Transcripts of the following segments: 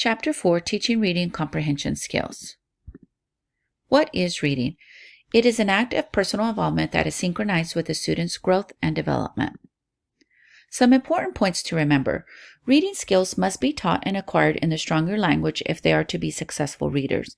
Chapter 4, Teaching Reading Comprehension Skills. What is reading? It is an act of personal involvement that is synchronized with the student's growth and development. Some important points to remember. Reading skills must be taught and acquired in the stronger language if they are to be successful readers.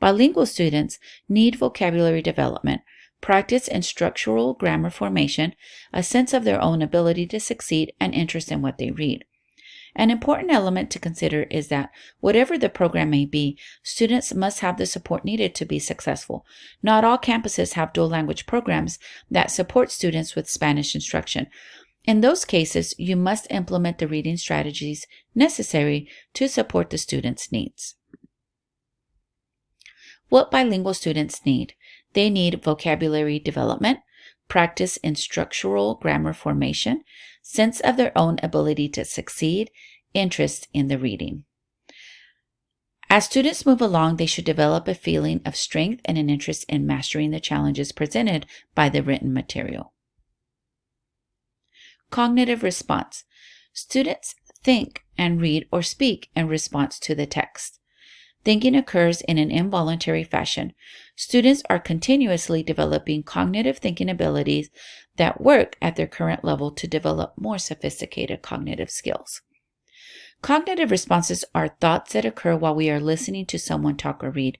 Bilingual students need vocabulary development, practice in structural grammar formation, a sense of their own ability to succeed, and interest in what they read. An important element to consider is that whatever the program may be, students must have the support needed to be successful. Not all campuses have dual language programs that support students with Spanish instruction. In those cases, you must implement the reading strategies necessary to support the students' needs. What bilingual students need? They need vocabulary development, practice in structural grammar formation, sense of their own ability to succeed, interest in the reading. As students move along, they should develop a feeling of strength and an interest in mastering the challenges presented by the written material. Cognitive response. Students think and read or speak in response to the text. Thinking occurs in an involuntary fashion. Students are continuously developing cognitive thinking abilities that work at their current level to develop more sophisticated cognitive skills. Cognitive responses are thoughts that occur while we are listening to someone talk or read.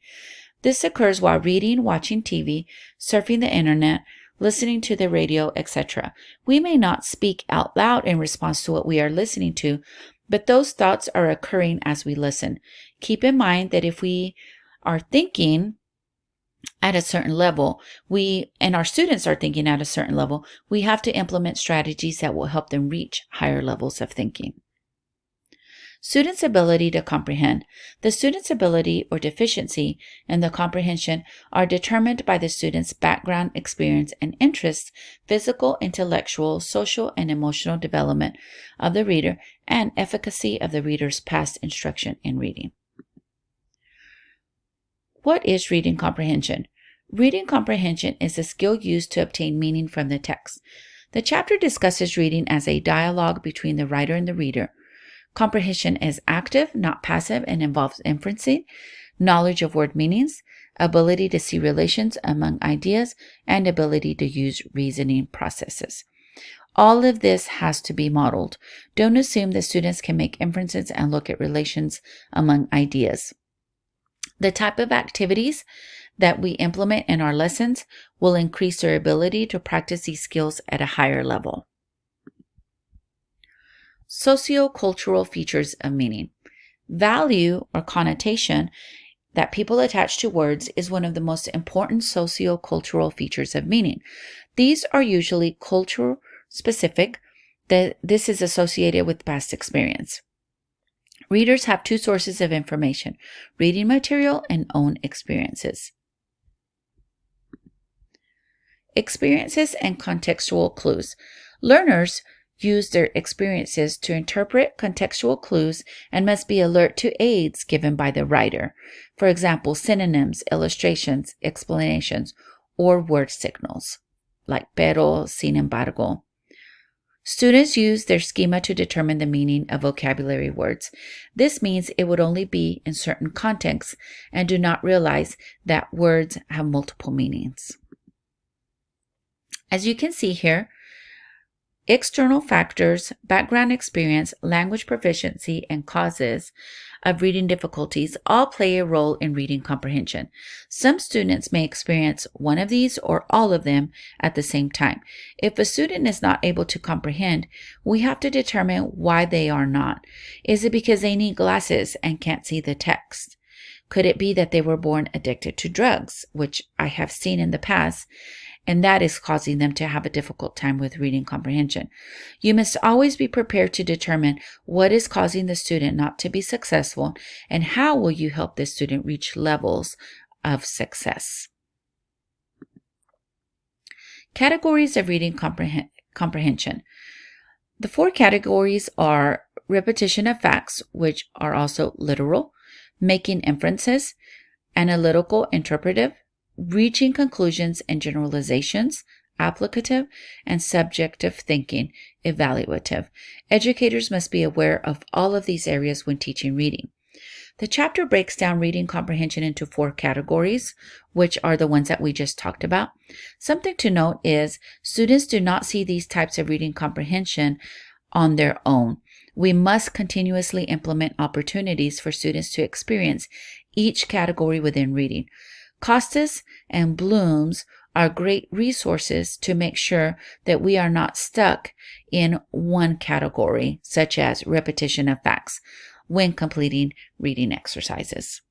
This occurs while reading, watching TV, surfing the internet, listening to the radio, etc. We may not speak out loud in response to what we are listening to, but those thoughts are occurring as we listen. Keep in mind that if we are thinking at a certain level, and our students are thinking at a certain level, we have to implement strategies that will help them reach higher levels of thinking. Students' ability to comprehend. The student's ability or deficiency in the comprehension are determined by the student's background, experience, and interests, physical, intellectual, social, and emotional development of the reader, and efficacy of the reader's past instruction in reading. What is reading comprehension? Reading comprehension is a skill used to obtain meaning from the text. The chapter discusses reading as a dialogue between the writer and the reader. Comprehension is active, not passive, and involves inferencing, knowledge of word meanings, ability to see relations among ideas, and ability to use reasoning processes. All of this has to be modeled. Don't assume that students can make inferences and look at relations among ideas. The type of activities that we implement in our lessons will increase their ability to practice these skills at a higher level. Socio-cultural features of meaning. Value or connotation that people attach to words is one of the most important socio-cultural features of meaning. These are usually culture specific. This is associated with past experience. Readers have two sources of information: reading material and own experiences. Experiences and contextual clues. Learners use their experiences to interpret contextual clues and must be alert to aids given by the writer. For example, synonyms, illustrations, explanations, or word signals, like pero, sin embargo. Students use their schema to determine the meaning of vocabulary words. This means it would only be in certain contexts and do not realize that words have multiple meanings. As you can see here, external factors, background experience, language proficiency, and causes of reading difficulties all play a role in reading comprehension. Some students may experience one of these or all of them at the same time. If a student is not able to comprehend, we have to determine why they are not. Is it because they need glasses and can't see the text? Could it be that they were born addicted to drugs, which I have seen in the past, and that is causing them to have a difficult time with reading comprehension? You must always be prepared to determine what is causing the student not to be successful and how will you help the student reach levels of success. Categories of reading comprehension. The four categories are repetition of facts, which are also literal, making inferences, analytical interpretive, reaching conclusions and generalizations, applicative, and subjective thinking, evaluative. Educators must be aware of all of these areas when teaching reading. The chapter breaks down reading comprehension into 4 categories, which are the ones that we just talked about. Something to note is students do not see these types of reading comprehension on their own. We must continuously implement opportunities for students to experience each category within reading. Costas and Bloom's are great resources to make sure that we are not stuck in one category, such as repetition of facts, when completing reading exercises.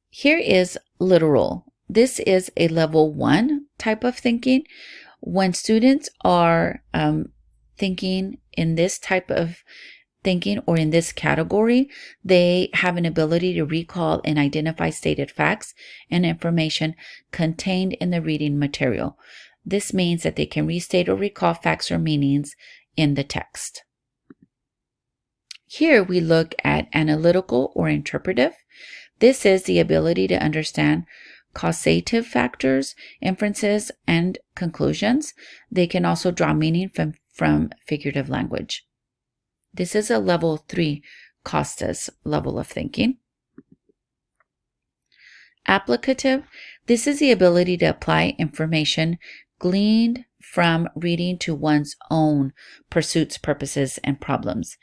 Here is literal. This is a level 1 type of thinking. When students are thinking in this type of thinking or in this category, they have an ability to recall and identify stated facts and information contained in the reading material. This means that they can restate or recall facts or meanings in the text. Here we look at analytical or interpretive. This is the ability to understand causative factors, inferences, and conclusions. They can also draw meaning from figurative language. This is a level 3 Costas level of thinking. Applicative. This is the ability to apply information gleaned from reading to one's own pursuits, purposes, and problems.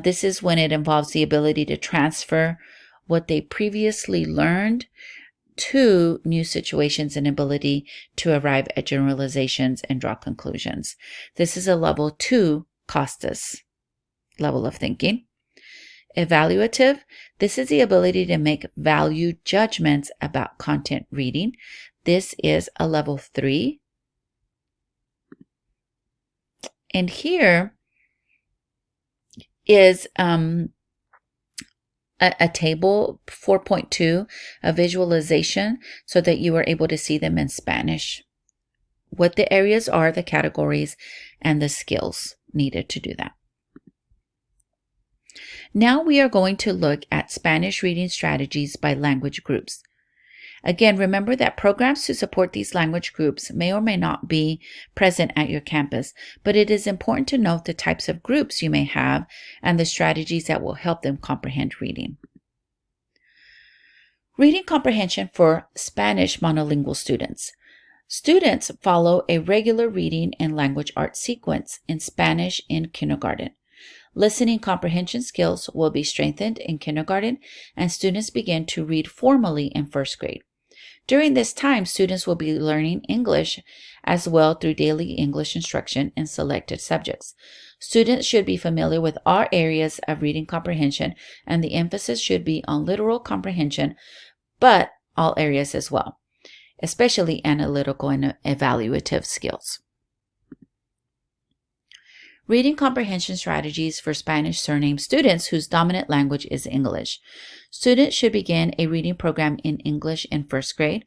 This is when it involves the ability to transfer what they previously learned to new situations and ability to arrive at generalizations and draw conclusions. This is a level 2 Costas level of thinking. Evaluative. This is the ability to make value judgments about content reading. This is a level 3. And here is a table 4.2, a visualization, so that you are able to see them in Spanish. What the areas are, the categories, and the skills needed to do that. Now we are going to look at Spanish reading strategies by language groups. Again, remember that programs to support these language groups may or may not be present at your campus, but it is important to note the types of groups you may have and the strategies that will help them comprehend reading. Reading comprehension for Spanish monolingual students. Students follow a regular reading and language arts sequence in Spanish in kindergarten. Listening comprehension skills will be strengthened in kindergarten, and students begin to read formally in first grade. During this time, students will be learning English as well through daily English instruction in selected subjects. Students should be familiar with all areas of reading comprehension, and the emphasis should be on literal comprehension, but all areas as well, especially analytical and evaluative skills. Reading comprehension strategies for Spanish surname students whose dominant language is English. Students should begin a reading program in English in first grade.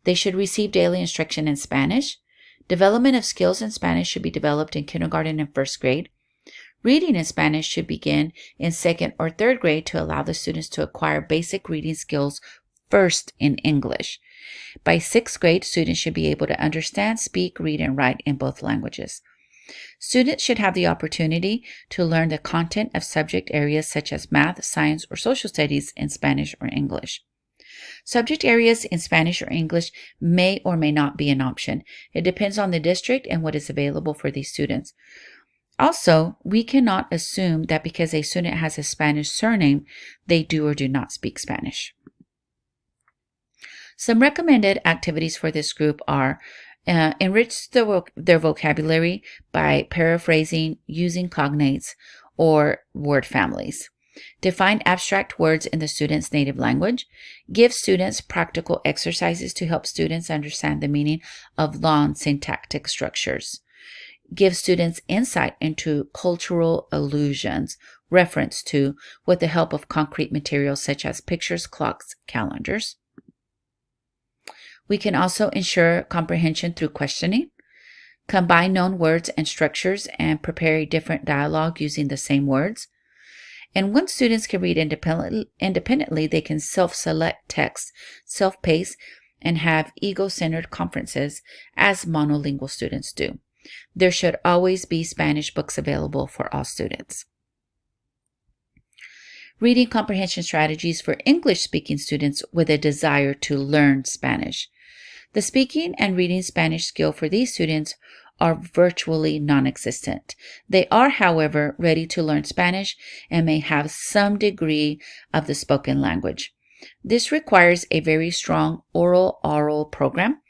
They should receive daily instruction in Spanish. Development of skills in Spanish should be developed in kindergarten and first grade. Reading in Spanish should begin in second or third grade to allow the students to acquire basic reading skills first in English. By sixth grade, students should be able to understand, speak, read, and write in both languages. Students should have the opportunity to learn the content of subject areas such as math, science, or social studies in Spanish or English. Subject areas in Spanish or English may or may not be an option. It depends on the district and what is available for these students. Also, we cannot assume that because a student has a Spanish surname, they do or do not speak Spanish. Some recommended activities for this group are enrich their vocabulary by paraphrasing, using cognates, or word families. Define abstract words in the student's native language. Give students practical exercises to help students understand the meaning of long syntactic structures. Give students insight into cultural allusions, reference to, with the help of concrete materials such as pictures, clocks, calendars. We can also ensure comprehension through questioning, combine known words and structures, and prepare a different dialogue using the same words. And once students can read independently, they can self-select text, self-pace, and have ego-centered conferences as monolingual students do. There should always be Spanish books available for all students. Reading comprehension strategies for English-speaking students with a desire to learn Spanish. The speaking and reading Spanish skill for these students are virtually non-existent. They are, however, ready to learn Spanish and may have some degree of the spoken language. This requires a very strong oral program.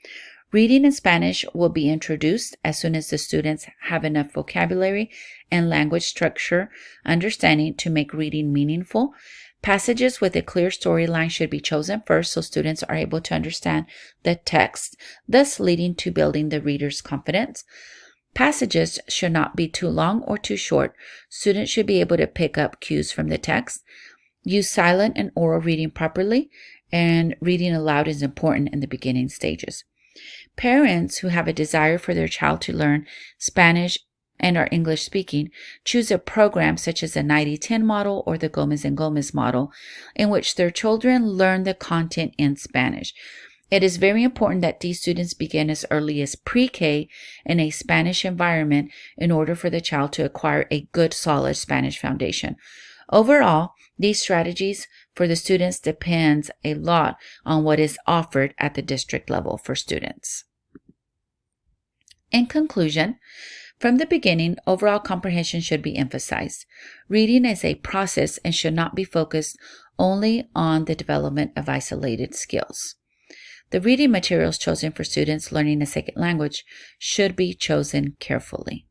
Reading in Spanish will be introduced as soon as the students have enough vocabulary and language structure understanding to make reading meaningful. Passages with a clear storyline should be chosen first so students are able to understand the text, thus leading to building the reader's confidence. Passages should not be too long or too short. Students should be able to pick up cues from the text. Use silent and oral reading properly, and reading aloud is important in the beginning stages. Parents who have a desire for their child to learn Spanish and are English speaking choose a program such as the 90-10 model or the Gomez and Gomez model in which their children learn the content in Spanish. It is very important that these students begin as early as pre-K in a Spanish environment in order for the child to acquire a good, solid Spanish foundation. Overall, these strategies for the students depends a lot on what is offered at the district level for students. In conclusion, from the beginning, overall comprehension should be emphasized. Reading is a process and should not be focused only on the development of isolated skills. The reading materials chosen for students learning a second language should be chosen carefully.